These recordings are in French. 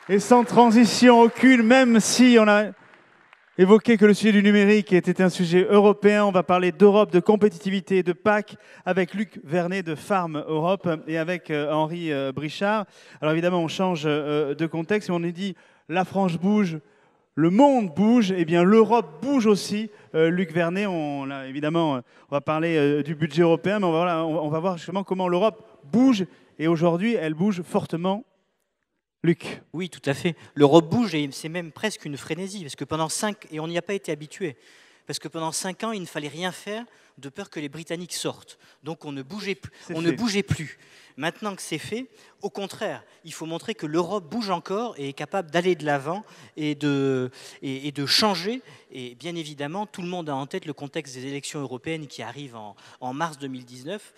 Et sans transition aucune, même si on a évoqué que le sujet du numérique était un sujet européen, on va parler d'Europe, de compétitivité, de PAC, avec Luc Vernet de Farm Europe et avec Henri Brichard. Alors évidemment, on change de contexte, mais on est dit la France bouge, le monde bouge, et bien l'Europe bouge aussi. Luc Vernet, évidemment, on va parler du budget européen, mais on va voir justement comment l'Europe bouge, et aujourd'hui, elle bouge fortement. Luc. Oui, tout à fait. L'Europe bouge et c'est même presque une frénésie, parce que et on n'y a pas été habitué, parce que pendant 5 ans, il ne fallait rien faire de peur que les Britanniques sortent. Donc on ne bougeait plus. Maintenant que c'est fait, au contraire, il faut montrer que l'Europe bouge encore et est capable d'aller de l'avant et de changer. Et bien évidemment, tout le monde a en tête le contexte des élections européennes qui arrivent en mars 2019,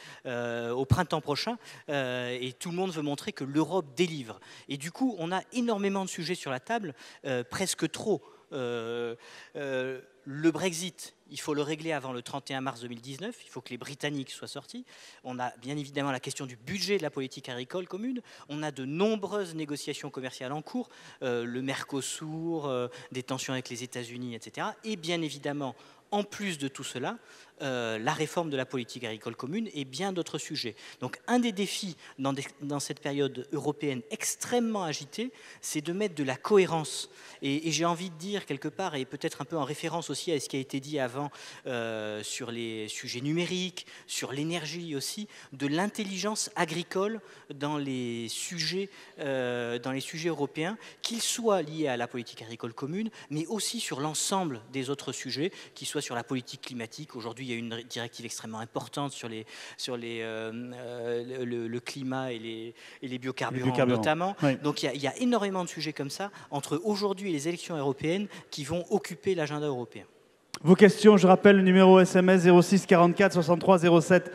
au printemps prochain, et tout le monde veut montrer que l'Europe délivre. Et du coup, on a énormément de sujets sur la table, presque trop. Le Brexit, il faut le régler avant le 31 mars 2019, il faut que les Britanniques soient sortis. On a bien évidemment la question du budget de la politique agricole commune, on a de nombreuses négociations commerciales en cours, le Mercosur, des tensions avec les États-Unis, etc. Et bien évidemment, en plus de tout cela, la réforme de la politique agricole commune et bien d'autres sujets. Donc un des défis dans cette période européenne extrêmement agitée, c'est de mettre de la cohérence. Et j'ai envie de dire quelque part, et peut-être un peu en référence aussi à ce qui a été dit avant sur les sujets numériques, sur l'énergie aussi, de l'intelligence agricole dans les sujets européens, qu'ils soient liés à la politique agricole commune, mais aussi sur l'ensemble des autres sujets, qu'ils soient sur la politique climatique. Aujourd'hui, il y a une directive extrêmement importante sur le climat et les biocarburants notamment. Oui. Donc il y a énormément de sujets comme ça entre aujourd'hui et les élections européennes qui vont occuper l'agenda européen. Vos questions, je rappelle le numéro SMS 06 44 63 07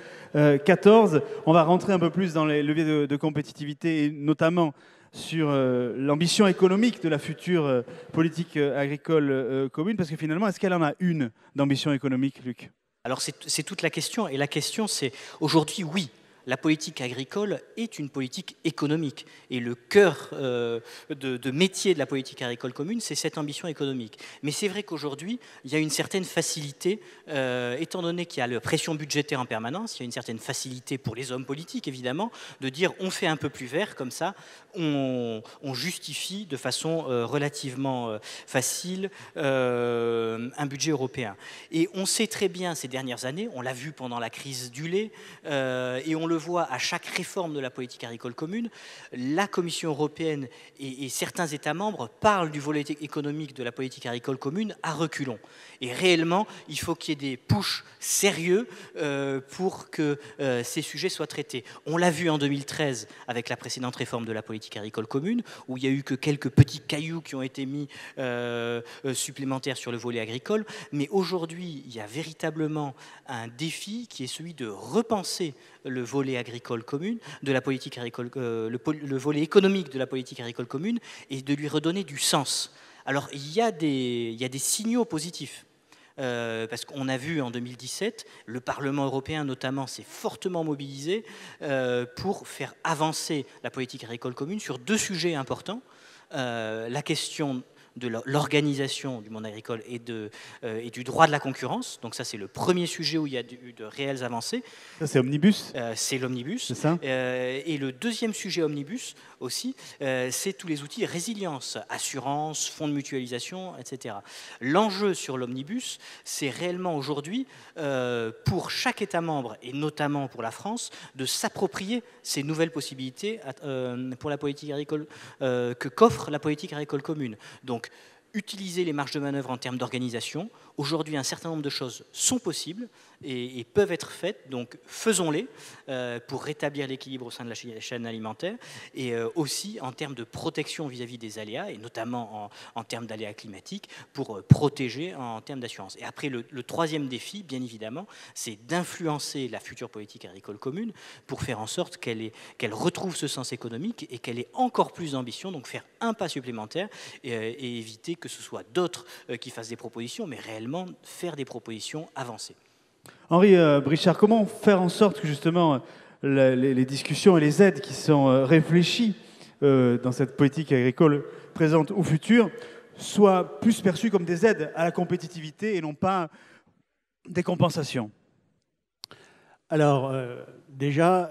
14. On va rentrer un peu plus dans les leviers de compétitivité et notamment sur l'ambition économique de la future politique agricole commune, parce que finalement, est-ce qu'elle en a une d'ambition économique, Luc ? Alors c'est toute la question, et la question c'est, aujourd'hui, oui, la politique agricole est une politique économique. Et le cœur de métier de la politique agricole commune, c'est cette ambition économique. Mais c'est vrai qu'aujourd'hui, il y a une certaine facilité, étant donné qu'il y a la pression budgétaire en permanence, il y a une certaine facilité pour les hommes politiques, évidemment, de dire on fait un peu plus vert, comme ça, on justifie de façon relativement facile un budget européen. Et on sait très bien ces dernières années, on l'a vu pendant la crise du lait, et on le voit à chaque réforme de la politique agricole commune, la Commission européenne et certains États membres parlent du volet économique de la politique agricole commune à reculons. Et réellement, il faut qu'il y ait des pushs sérieux pour que ces sujets soient traités. On l'a vu en 2013 avec la précédente réforme de la politique agricole commune, où il n'y a eu que quelques petits cailloux qui ont été mis supplémentaires sur le volet agricole. Mais aujourd'hui, il y a véritablement un défi qui est celui de repenser le volet agricole commune, de la politique agricole, le volet économique de la politique agricole commune, et de lui redonner du sens. Alors, il y a des signaux positifs. Parce qu'on a vu en 2017, le Parlement européen notamment s'est fortement mobilisé pour faire avancer la politique agricole commune sur 2 sujets importants. La question de l'organisation du monde agricole et du droit de la concurrence. Donc ça, c'est le premier sujet où il y a eu de réelles avancées. Ça, c'est Omnibus. C'est l'Omnibus. C'est ça. Et le deuxième sujet Omnibus aussi, c'est tous les outils résilience, assurance, fonds de mutualisation, etc. L'enjeu sur l'Omnibus, c'est réellement aujourd'hui, pour chaque État membre, et notamment pour la France, de s'approprier ces nouvelles possibilités pour la politique agricole qu'offre la politique agricole commune. Donc, utiliser les marges de manœuvre en termes d'organisation. Aujourd'hui, un certain nombre de choses sont possibles et peuvent être faites, donc faisons-les pour rétablir l'équilibre au sein de la chaîne alimentaire et aussi en termes de protection vis-à-vis des aléas et notamment en termes d'aléas climatiques pour protéger en termes d'assurance. Et après, le troisième défi, bien évidemment, c'est d'influencer la future politique agricole commune pour faire en sorte qu'elle retrouve ce sens économique et qu'elle ait encore plus d'ambition, donc faire un pas supplémentaire et éviter que ce soit d'autres qui fassent des propositions, mais réellement faire des propositions avancées. Henri Brichard, comment faire en sorte que justement les discussions et les aides qui sont réfléchies dans cette politique agricole présente ou future soient plus perçues comme des aides à la compétitivité et non pas des compensations? Alors, déjà,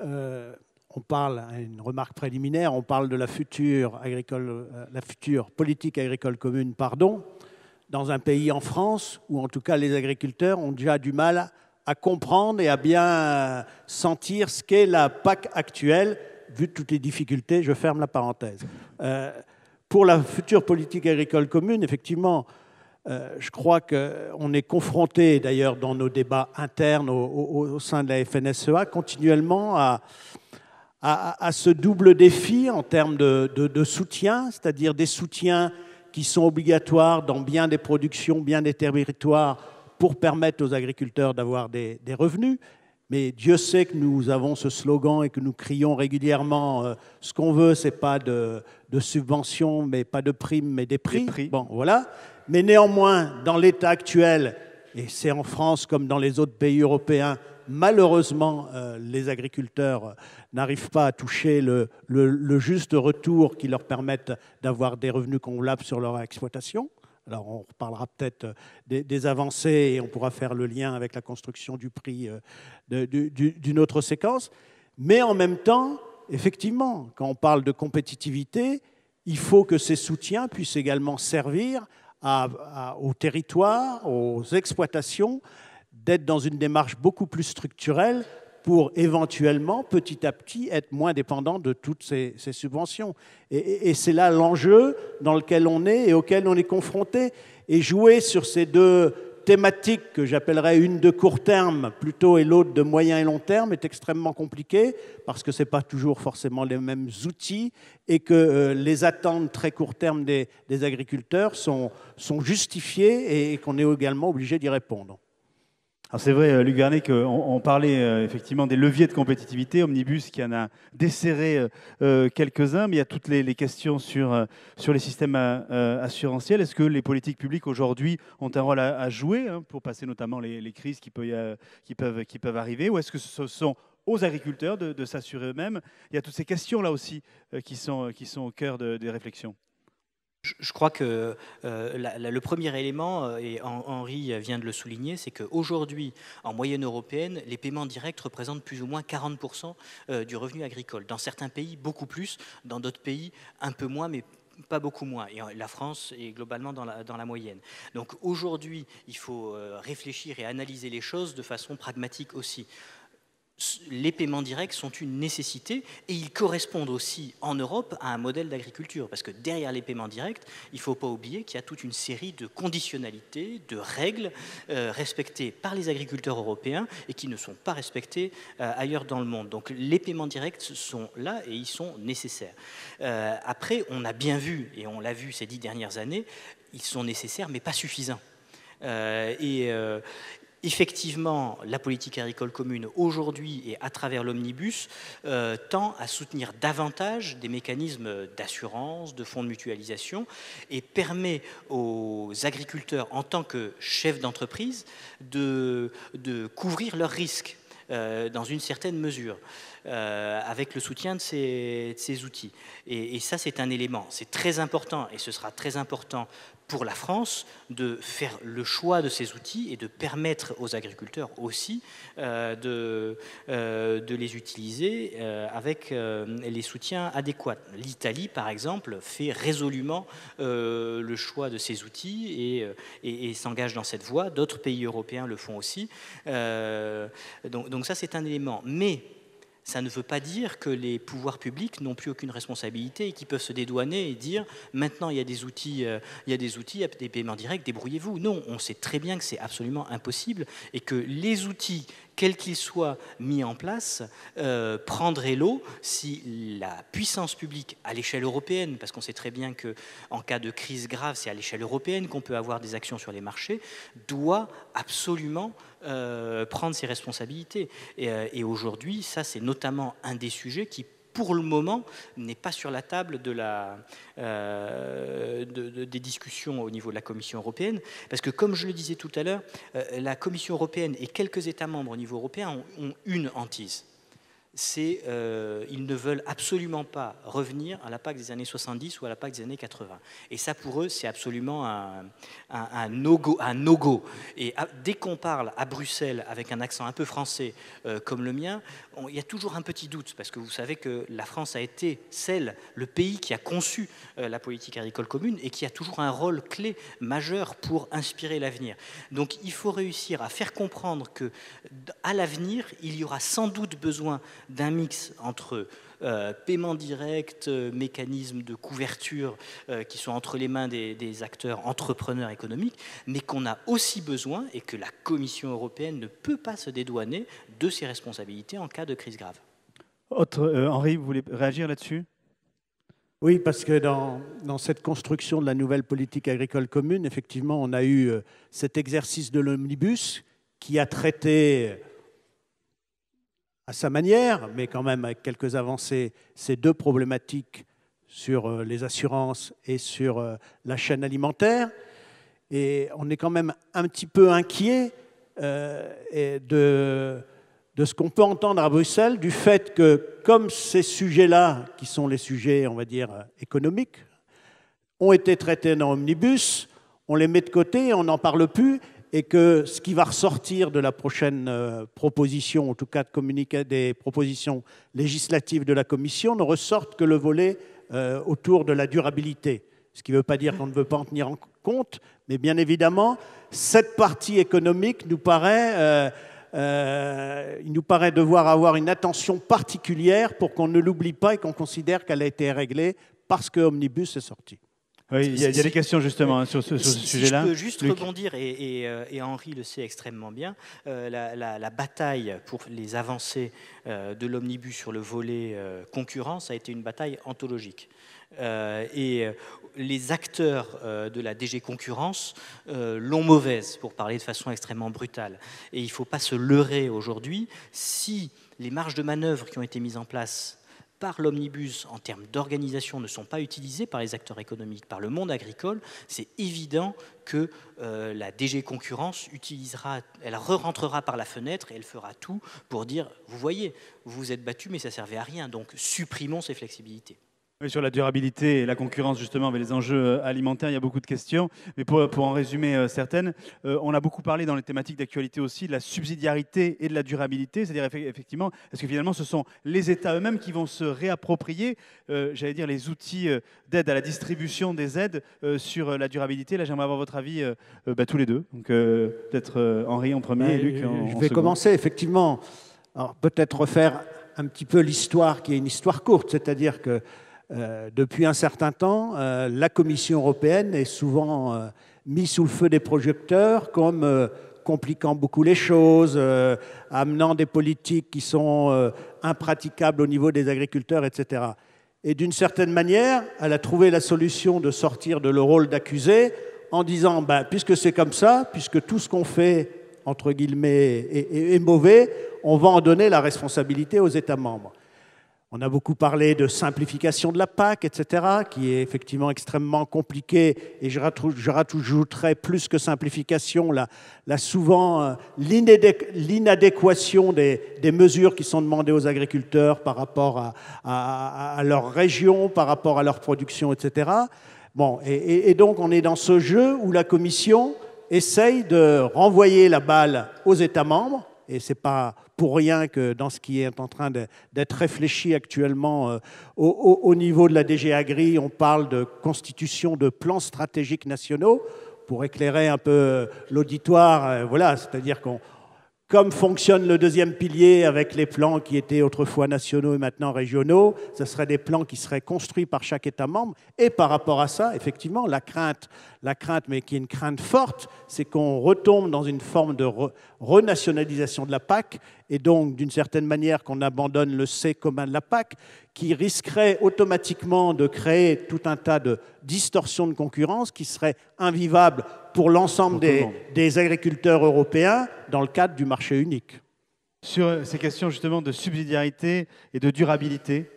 on parle, une remarque préliminaire, on parle de la future politique agricole commune, pardon, dans un pays en France où en tout cas les agriculteurs ont déjà du mal à comprendre et à bien sentir ce qu'est la PAC actuelle, vu toutes les difficultés, je ferme la parenthèse. Pour la future politique agricole commune, effectivement, je crois qu'on est confronté, d'ailleurs dans nos débats internes au sein de la FNSEA, continuellement à ce double défi en termes de soutien, c'est-à-dire des soutiens qui sont obligatoires dans bien des productions, bien des territoires, pour permettre aux agriculteurs d'avoir des revenus. Mais Dieu sait que nous avons ce slogan et que nous crions régulièrement ce qu'on veut, ce n'est pas de subventions, mais pas de primes, mais des prix. Bon, voilà. Mais néanmoins, dans l'état actuel, et c'est en France comme dans les autres pays européens, malheureusement, les agriculteurs n'arrivent pas à toucher le juste retour qui leur permette d'avoir des revenus convenables sur leur exploitation. Alors, on reparlera peut-être des avancées et on pourra faire le lien avec la construction du prix d'une autre séquence. Mais en même temps, effectivement, quand on parle de compétitivité, il faut que ces soutiens puissent également servir aux territoires, aux exploitations, d'être dans une démarche beaucoup plus structurelle pour éventuellement, petit à petit, être moins dépendant de toutes ces subventions. Et c'est là l'enjeu dans lequel on est et auquel on est confronté. Et jouer sur ces deux thématiques que j'appellerais une de court terme plutôt et l'autre de moyen et long terme est extrêmement compliqué parce que ce n'est pas toujours forcément les mêmes outils et que les attentes très court terme des agriculteurs sont justifiées et qu'on est également obligé d'y répondre. C'est vrai, Luc Vernet, qu'on parlait effectivement des leviers de compétitivité, Omnibus qui en a desserré quelques-uns, mais il y a toutes les questions sur les systèmes assurantiels. Est-ce que les politiques publiques aujourd'hui ont un rôle à jouer pour passer notamment les crises qui peuvent arriver, ou est-ce que ce sont aux agriculteurs de s'assurer eux-mêmes? Il y a toutes ces questions-là aussi qui sont au cœur des réflexions. Je crois que le premier élément, et Henri vient de le souligner, c'est qu'aujourd'hui, en moyenne européenne, les paiements directs représentent plus ou moins 40% du revenu agricole. Dans certains pays, beaucoup plus. Dans d'autres pays, un peu moins, mais pas beaucoup moins. Et la France est globalement dans la moyenne. Donc aujourd'hui, il faut réfléchir et analyser les choses de façon pragmatique aussi. Les paiements directs sont une nécessité et ils correspondent aussi en Europe à un modèle d'agriculture. Parce que derrière les paiements directs, il ne faut pas oublier qu'il y a toute une série de conditionnalités, de règles respectées par les agriculteurs européens et qui ne sont pas respectées ailleurs dans le monde. Donc les paiements directs sont là et ils sont nécessaires. Après, on a bien vu, et on l'a vu ces 10 dernières années, ils sont nécessaires mais pas suffisants. Effectivement, la politique agricole commune, aujourd'hui et à travers l'omnibus, tend à soutenir davantage des mécanismes d'assurance, de fonds de mutualisation, et permet aux agriculteurs, en tant que chefs d'entreprise, de couvrir leurs risques dans une certaine mesure, avec le soutien de ces outils. Et ça, c'est un élément. C'est très important, et ce sera très important pour la France de faire le choix de ces outils et de permettre aux agriculteurs aussi de les utiliser avec les soutiens adéquats. L'Italie, par exemple, fait résolument le choix de ces outils et s'engage dans cette voie. D'autres pays européens le font aussi. Donc ça, c'est un élément. Mais ça ne veut pas dire que les pouvoirs publics n'ont plus aucune responsabilité et qu'ils peuvent se dédouaner et dire maintenant il y a des outils, il y a des paiements directs, débrouillez-vous. Non, on sait très bien que c'est absolument impossible et que les outils, quels qu'ils soient mis en place, prendraient l'eau si la puissance publique à l'échelle européenne, parce qu'on sait très bien qu'en cas de crise grave, c'est à l'échelle européenne qu'on peut avoir des actions sur les marchés, doit absolument prendre ses responsabilités. Et aujourd'hui, ça c'est notamment un des sujets qui, pour le moment, n'est pas sur la table des discussions au niveau de la Commission européenne, parce que, comme je le disais tout à l'heure, la Commission européenne et quelques États membres au niveau européen ont une hantise. ils ne veulent absolument pas revenir à la PAC des années 70 ou à la PAC des années 80. Et ça, pour eux, c'est absolument un no-go. Et dès qu'on parle à Bruxelles avec un accent un peu français comme le mien, il y a toujours un petit doute, parce que vous savez que la France a été le pays qui a conçu la politique agricole commune et qui a toujours un rôle clé majeur pour inspirer l'avenir. Donc il faut réussir à faire comprendre qu'à l'avenir, il y aura sans doute besoin d'un mix entre paiement direct, mécanismes de couverture qui sont entre les mains des acteurs entrepreneurs économiques, mais qu'on a aussi besoin, et que la Commission européenne ne peut pas se dédouaner de ses responsabilités en cas de crise grave. Henri, vous voulez réagir là-dessus ? Oui, parce que dans cette construction de la nouvelle politique agricole commune, effectivement, on a eu cet exercice de l'omnibus qui a traité à sa manière, mais quand même avec quelques avancées, ces deux problématiques sur les assurances et sur la chaîne alimentaire. Et on est quand même un petit peu inquiet de ce qu'on peut entendre à Bruxelles, du fait que, comme ces sujets-là, qui sont les sujets, on va dire, économiques, ont été traités dans Omnibus, on les met de côté, on n'en parle plus, et que ce qui va ressortir de la prochaine proposition, en tout cas des propositions législatives de la Commission, ne ressorte que le volet autour de la durabilité. Ce qui ne veut pas dire qu'on ne veut pas en tenir compte, mais bien évidemment, cette partie économique nous paraît... il nous paraît devoir avoir une attention particulière pour qu'on ne l'oublie pas et qu'on considère qu'elle a été réglée parce que Omnibus est sorti. Oui, il y a des questions justement sur ce sujet-là. Je peux juste rebondir, et Henri le sait extrêmement bien, la bataille pour les avancées de l'Omnibus sur le volet concurrence a été une bataille anthologique. Et les acteurs de la DG Concurrence l'ont mauvaise, pour parler de façon extrêmement brutale. Et il ne faut pas se leurrer aujourd'hui. Si les marges de manœuvre qui ont été mises en place par l'omnibus en termes d'organisation ne sont pas utilisées par les acteurs économiques, par le monde agricole, c'est évident que la DG Concurrence elle re-rentrera par la fenêtre et elle fera tout pour dire, vous voyez, vous vous êtes battus mais ça ne servait à rien, donc supprimons ces flexibilités. Oui, sur la durabilité et la concurrence, justement, avec les enjeux alimentaires, il y a beaucoup de questions. Mais pour en résumer certaines, on a beaucoup parlé dans les thématiques d'actualité aussi de la subsidiarité et de la durabilité. C'est-à-dire, effectivement, est-ce que finalement, ce sont les États eux-mêmes qui vont se réapproprier, j'allais dire, les outils d'aide à la distribution des aides sur la durabilité? Là, j'aimerais avoir votre avis tous les deux. Donc, peut-être Henri en premier et Luc en Je vais second. commencer, effectivement. Alors, peut-être refaire un petit peu l'histoire, qui est une histoire courte, c'est-à-dire que depuis un certain temps, la Commission européenne est souvent mise sous le feu des projecteurs comme compliquant beaucoup les choses, amenant des politiques qui sont impraticables au niveau des agriculteurs, etc. Et d'une certaine manière, elle a trouvé la solution de sortir de le rôle d'accusé en disant, puisque c'est comme ça, puisque tout ce qu'on fait, entre guillemets, est mauvais, on va en donner la responsabilité aux États membres. On a beaucoup parlé de simplification de la PAC, etc., qui est effectivement extrêmement compliquée. Et je rajouterais plus que simplification, souvent l'inadéquation des mesures qui sont demandées aux agriculteurs par rapport à leur région, par rapport à leur production, etc. Bon, et donc on est dans ce jeu où la Commission essaye de renvoyer la balle aux États membres. Et ce n'est pas pour rien que dans ce qui est en train d'être réfléchi actuellement au niveau de la DG Agri, on parle de constitution de plans stratégiques nationaux. Pour éclairer un peu l'auditoire, voilà, c'est-à-dire comme fonctionne le deuxième pilier avec les plans qui étaient autrefois nationaux et maintenant régionaux, ce seraient des plans qui seraient construits par chaque État membre. Et par rapport à ça, effectivement, la crainte, mais qui est une crainte forte, c'est qu'on retombe dans une forme de renationalisation de la PAC et donc, d'une certaine manière, qu'on abandonne le C commun de la PAC, qui risquerait automatiquement de créer tout un tas de distorsions de concurrence qui seraient invivables pour l'ensemble des agriculteurs européens dans le cadre du marché unique. Sur ces questions justement de subsidiarité et de durabilité,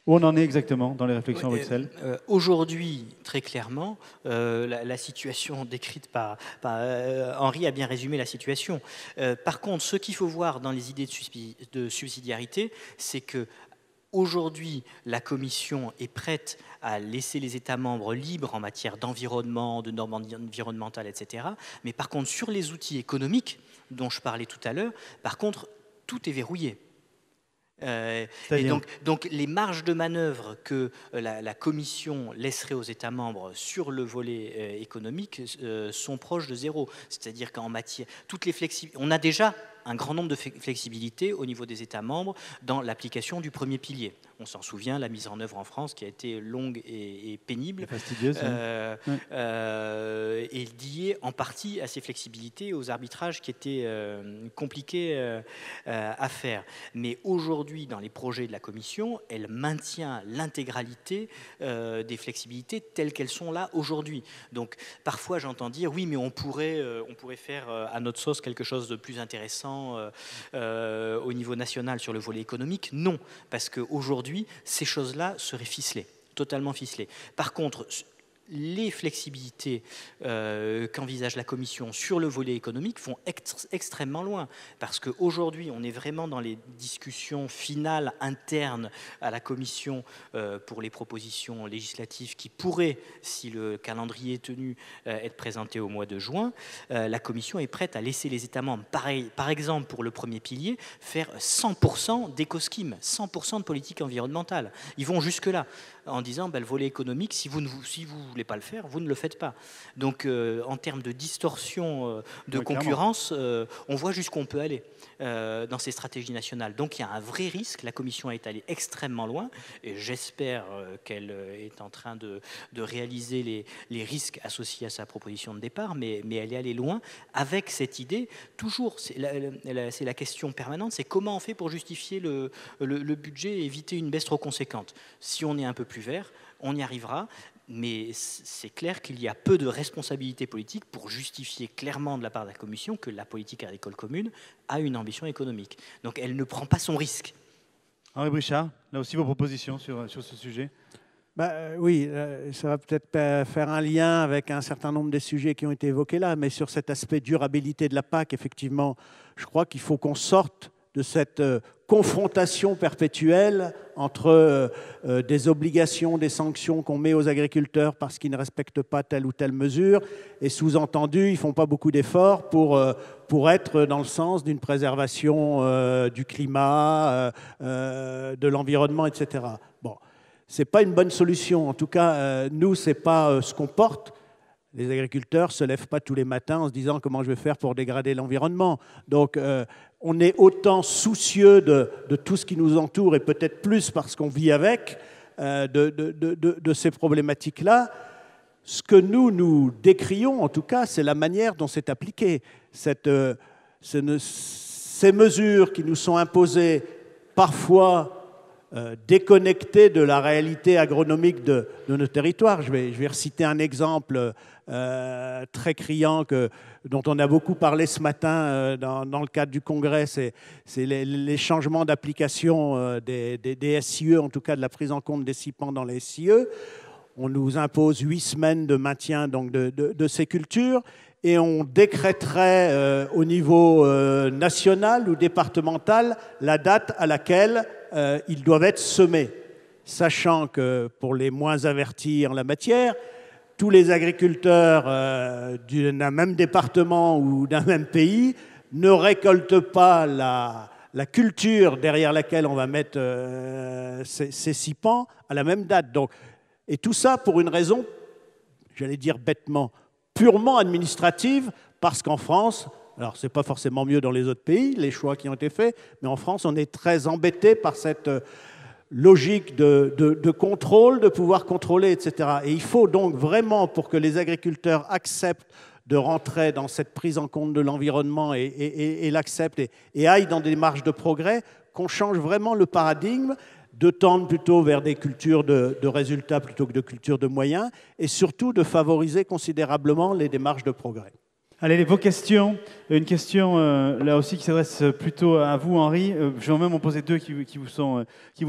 Où on en est exactement dans les réflexions à Bruxelles? Aujourd'hui, très clairement, la situation décrite par Henri a bien résumé la situation. Par contre, ce qu'il faut voir dans les idées de subsidiarité, c'est que aujourd'hui, la Commission est prête à laisser les États membres libres en matière d'environnement, de normes environnementales, etc. Mais par contre, sur les outils économiques dont je parlais tout à l'heure, par contre, tout est verrouillé. Et donc les marges de manœuvre que la Commission laisserait aux États membres sur le volet économique sont proches de zéro. C'est-à-dire qu'en matière, on a déjà un grand nombre de flexibilités au niveau des États membres dans l'application du premier pilier. On s'en souvient, la mise en œuvre en France qui a été longue et pénible, fastidieuse, et liée en partie à ces flexibilités, aux arbitrages qui étaient compliqués à faire. Mais aujourd'hui, dans les projets de la Commission, elle maintient l'intégralité des flexibilités telles qu'elles sont là aujourd'hui. Donc parfois j'entends dire oui, mais on pourrait faire à notre sauce quelque chose de plus intéressant au niveau national sur le volet économique. Non, parce qu'aujourd'hui, ces choses-là seraient ficelées, totalement ficelées. Par contre, les flexibilités qu'envisage la Commission sur le volet économique vont extrêmement loin, parce qu'aujourd'hui, on est vraiment dans les discussions finales internes à la Commission pour les propositions législatives qui pourraient, si le calendrier est tenu, être présentées au mois de juin. La Commission est prête à laisser les États membres, par exemple pour le premier pilier, faire 100% d'éco-scheme, 100% de politique environnementale. Ils vont jusque-là, en disant le volet économique, si vous voulez pas le faire, vous ne le faites pas. Donc, en termes de distorsion de concurrence, on voit jusqu'où on peut aller dans ces stratégies nationales. Donc, il y a un vrai risque. La Commission est allée extrêmement loin, et j'espère qu'elle est en train de réaliser les risques associés à sa proposition de départ, mais elle est allée loin avec cette idée. Toujours, c'est la question permanente, c'est comment on fait pour justifier le budget et éviter une baisse trop conséquente. Si on est un peu plus vert, on y arrivera. Mais c'est clair qu'il y a peu de responsabilité politique pour justifier clairement de la part de la Commission que la politique agricole commune a une ambition économique. Donc elle ne prend pas son risque. Henri Brichard, là aussi vos propositions sur ce sujet? Oui, ça va peut-être faire un lien avec un certain nombre des sujets qui ont été évoqués là, mais sur cet aspect durabilité de la PAC, effectivement, je crois qu'il faut qu'on sorte de cette confrontation perpétuelle entre des obligations, des sanctions qu'on met aux agriculteurs parce qu'ils ne respectent pas telle ou telle mesure, et sous-entendu, ils ne font pas beaucoup d'efforts pour être dans le sens d'une préservation du climat, de l'environnement, etc. Bon, ce n'est pas une bonne solution. En tout cas, nous, ce n'est pas ce qu'on porte. Les agriculteurs ne se lèvent pas tous les matins en se disant comment je vais faire pour dégrader l'environnement. Donc, on est autant soucieux de tout ce qui nous entoure, et peut-être plus parce qu'on vit avec, de ces problématiques-là. Ce que nous décrions, en tout cas, c'est la manière dont c'est appliqué. Ces mesures qui nous sont imposées, parfois déconnectées de la réalité agronomique de nos territoires. Je vais reciter un exemple très criant dont on a beaucoup parlé ce matin dans le cadre du Congrès, c'est les changements d'application des SIE, en tout cas de la prise en compte des CIPAN dans les SIE. On nous impose 8 semaines de maintien donc, de ces cultures, et on décréterait au niveau national ou départemental la date à laquelle ils doivent être semés, sachant que pour les moins avertis en la matière, tous les agriculteurs d'un même département ou d'un même pays ne récoltent pas la culture derrière laquelle on va mettre ces CIPAN à la même date. Donc, et tout ça pour une raison, j'allais dire bêtement, purement administrative, parce qu'en France, alors ce n'est pas forcément mieux dans les autres pays, les choix qui ont été faits, mais en France, on est très embêté par cette logique de contrôle, de pouvoir contrôler, etc. Et il faut donc vraiment, pour que les agriculteurs acceptent de rentrer dans cette prise en compte de l'environnement et l'acceptent et aillent dans des marges de progrès, qu'on change vraiment le paradigme, de tendre plutôt vers des cultures de résultats plutôt que de cultures de moyens, et surtout de favoriser considérablement les démarches de progrès. Allez, vos questions. Une question là aussi qui s'adresse plutôt à vous, Henri. Je vais même en poser deux qui vous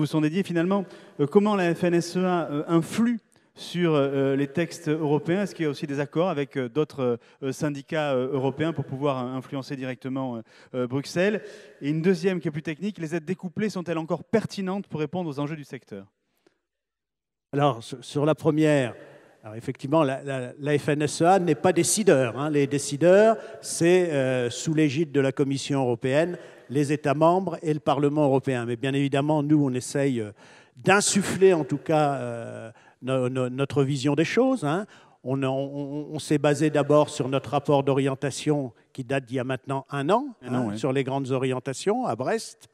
sont dédiées. Finalement, comment la FNSEA influe sur les textes européens? Est-ce qu'il y a aussi des accords avec d'autres syndicats européens pour pouvoir influencer directement Bruxelles? Et une deuxième qui est plus technique, les aides découplées sont-elles encore pertinentes pour répondre aux enjeux du secteur? Alors, sur la première, alors effectivement, la FNSEA n'est pas décideur, hein. Les décideurs, c'est sous l'égide de la Commission européenne, les États membres et le Parlement européen. Mais bien évidemment, nous, on essaye d'insuffler en tout cas notre vision des choses, hein. On s'est basé d'abord sur notre rapport d'orientation qui date d'il y a maintenant un an, Ouais. sur les grandes orientations à Brest.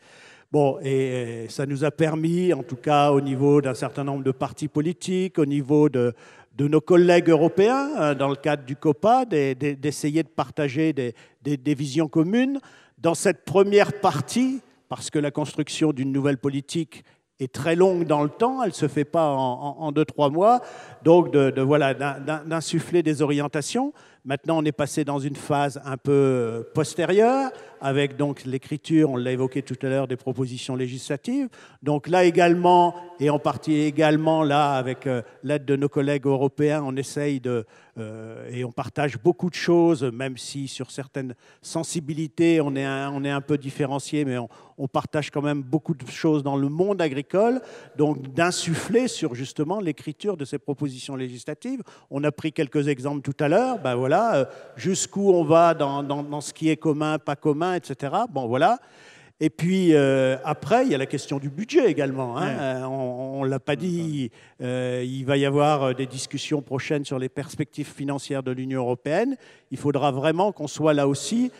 Bon, et ça nous a permis, en tout cas au niveau d'un certain nombre de partis politiques, au niveau de nos collègues européens, dans le cadre du COPA, d'essayer de partager des visions communes. Dans cette première partie, parce que la construction d'une nouvelle politique est très longue dans le temps, elle ne se fait pas en 2-3 mois, donc voilà, d'insuffler des orientations. Maintenant, on est passé dans une phase un peu postérieure, avec donc l'écriture, on l'a évoqué tout à l'heure, des propositions législatives. Donc là également, et en partie également là, avec l'aide de nos collègues européens, on essaye et on partage beaucoup de choses, même si sur certaines sensibilités, on est un peu différencié, mais on partage quand même beaucoup de choses dans le monde agricole, donc d'insuffler sur justement l'écriture de ces propositions législatives. On a pris quelques exemples tout à l'heure, ben voilà, jusqu'où on va dans ce qui est commun, pas commun, etc. Bon, voilà. Et puis après, il y a la question du budget également, hein. On ne l'a pas dit, il va y avoir des discussions prochaines sur les perspectives financières de l'Union européenne. Il faudra vraiment qu'on soit là aussi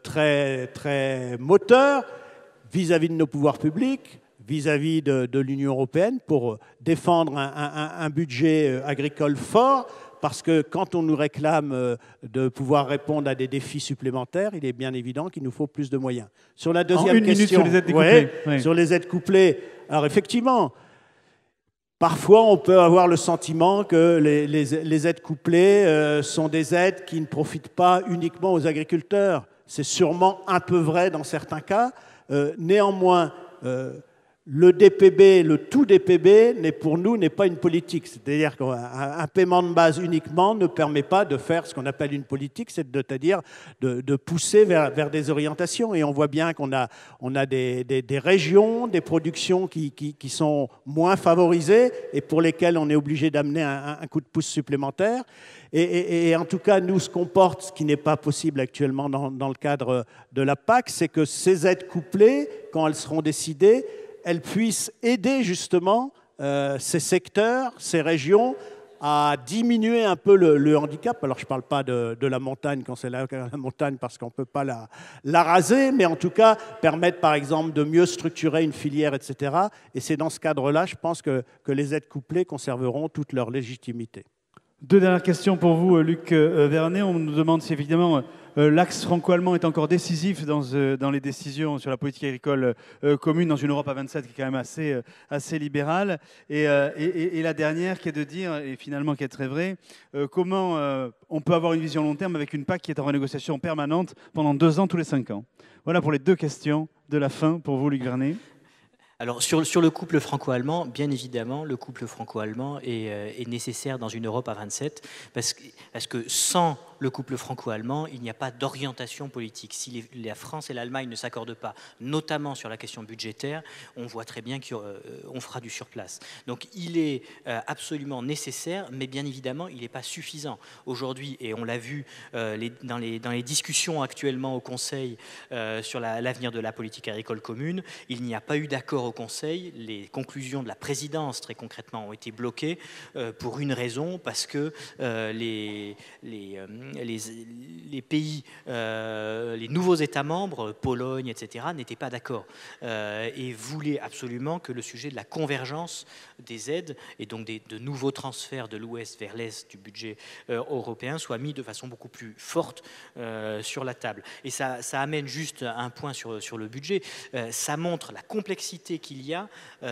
très, très moteur vis-à-vis de nos pouvoirs publics, vis-à-vis de l'Union européenne pour défendre un budget agricole fort, parce que quand on nous réclame de pouvoir répondre à des défis supplémentaires, il est bien évident qu'il nous faut plus de moyens. Sur la deuxième question, sur les aides découplées. sur les aides couplées, alors effectivement, parfois on peut avoir le sentiment que les aides couplées sont des aides qui ne profitent pas uniquement aux agriculteurs. C'est sûrement un peu vrai dans certains cas. Néanmoins, le DPB, le tout DPB, pour nous, n'est pas une politique. C'est-à-dire qu'un paiement de base uniquement ne permet pas de faire ce qu'on appelle une politique, c'est-à-dire de pousser vers des orientations. Et on voit bien qu'on a des régions, des productions qui sont moins favorisées et pour lesquelles on est obligé d'amener un coup de pouce supplémentaire. Et en tout cas, nous, ce qu'on porte, ce qui n'est pas possible actuellement dans le cadre de la PAC, c'est que ces aides couplées, quand elles seront décidées, elles puissent aider justement ces secteurs, ces régions à diminuer un peu le handicap. Alors je ne parle pas de la montagne quand c'est la montagne parce qu'on ne peut pas la raser, mais en tout cas permettre par exemple de mieux structurer une filière, etc. Et c'est dans ce cadre-là, je pense que les aides couplées conserveront toute leur légitimité. Deux dernières questions pour vous, Luc Vernet. On nous demande si évidemment l'axe franco-allemand est encore décisif dans les décisions sur la politique agricole commune dans une Europe à 27 qui est quand même assez libérale. Et la dernière qui est de dire, et finalement qui est très vraie, comment on peut avoir une vision long terme avec une PAC qui est en renégociation permanente pendant 2 ans tous les 5 ans. Voilà pour les deux questions de la fin pour vous, Luc Vernet. Alors sur le couple franco-allemand, bien évidemment, le couple franco-allemand est nécessaire dans une Europe à 27 parce que sans le couple franco-allemand, il n'y a pas d'orientation politique. Si la France et l'Allemagne ne s'accordent pas, notamment sur la question budgétaire, on voit très bien qu'on fera du surplace. Donc il est absolument nécessaire, mais bien évidemment, il n'est pas suffisant. Aujourd'hui, et on l'a vu dans les discussions actuellement au Conseil sur l'avenir de la politique agricole commune, il n'y a pas eu d'accord au Conseil. Les conclusions de la présidence, très concrètement, ont été bloquées pour une raison, parce que les pays, les nouveaux États membres, Pologne, etc., n'étaient pas d'accord et voulaient absolument que le sujet de la convergence des aides et donc de nouveaux transferts de l'Ouest vers l'Est du budget européen soit mis de façon beaucoup plus forte sur la table. Et ça amène juste un point sur le budget. Ça montre la complexité qu'il y a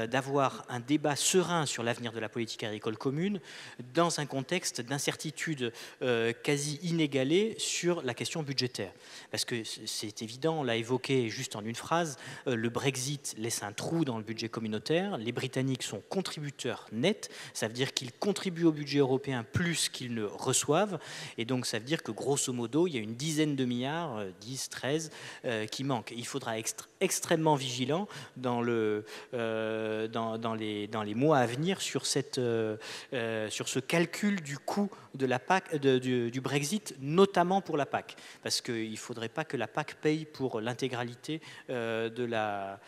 d'avoir un débat serein sur l'avenir de la politique agricole commune dans un contexte d'incertitude quasi inégalée sur la question budgétaire. Parce que c'est évident, on l'a évoqué juste en une phrase, le Brexit laisse un trou dans le budget communautaire, les Britanniques sont contributeurs nets, ça veut dire qu'ils contribuent au budget européen plus qu'ils ne reçoivent, et donc ça veut dire que grosso modo, il y a une dizaine de milliards, 10, 13, qui manquent. Il faudra être extrêmement vigilant dans les mois à venir sur ce calcul du coût de la PAC, du Brexit, notamment pour la PAC, parce qu'il ne faudrait pas que la PAC paye pour l'intégralité de la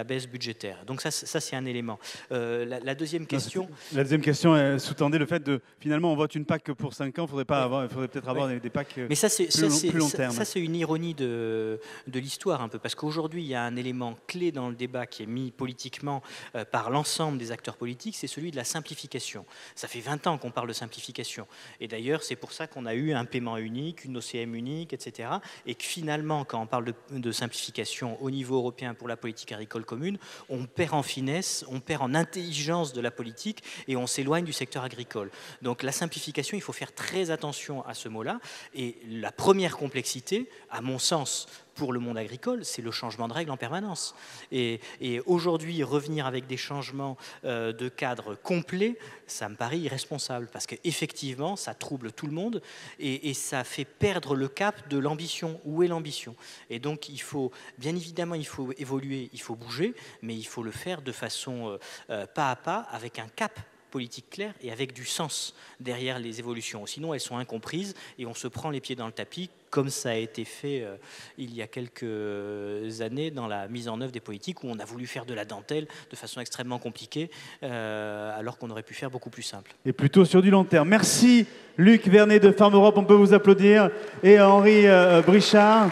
baisse budgétaire. Donc ça c'est un élément. La deuxième question... La deuxième question sous-tendait le fait de, finalement, on vote une PAC que pour 5 ans, il faudrait peut-être avoir des PAC Mais ça, plus long terme. Ça, c'est une ironie de l'histoire, un peu, parce qu'aujourd'hui, il y a un élément clé dans le débat qui est mis politiquement par l'ensemble des acteurs politiques, c'est celui de la simplification. Ça fait 20 ans qu'on parle de simplification. Et d'ailleurs, c'est pour ça qu'on a eu un paiement unique, une OCM unique, etc. Et que finalement, quand on parle de simplification au niveau européen pour la politique agricole commune, on perd en finesse, on perd en intelligence de la politique et on s'éloigne du secteur agricole. Donc la simplification, il faut faire très attention à ce mot-là. Et la première complexité, à mon sens, pour le monde agricole, c'est le changement de règles en permanence. Et aujourd'hui, revenir avec des changements de cadre complets, ça me paraît irresponsable, parce qu'effectivement, ça trouble tout le monde et ça fait perdre le cap de l'ambition. Où est l'ambition? Et donc, bien évidemment, il faut évoluer, il faut bouger, mais il faut le faire de façon pas à pas, avec un cap politique claire et avec du sens derrière les évolutions. Sinon, elles sont incomprises et on se prend les pieds dans le tapis, comme ça a été fait il y a quelques années dans la mise en œuvre des politiques, où on a voulu faire de la dentelle de façon extrêmement compliquée, alors qu'on aurait pu faire beaucoup plus simple. Et plutôt sur du long terme. Merci Luc Vernet de Farm Europe, on peut vous applaudir. Et Henri Brichard.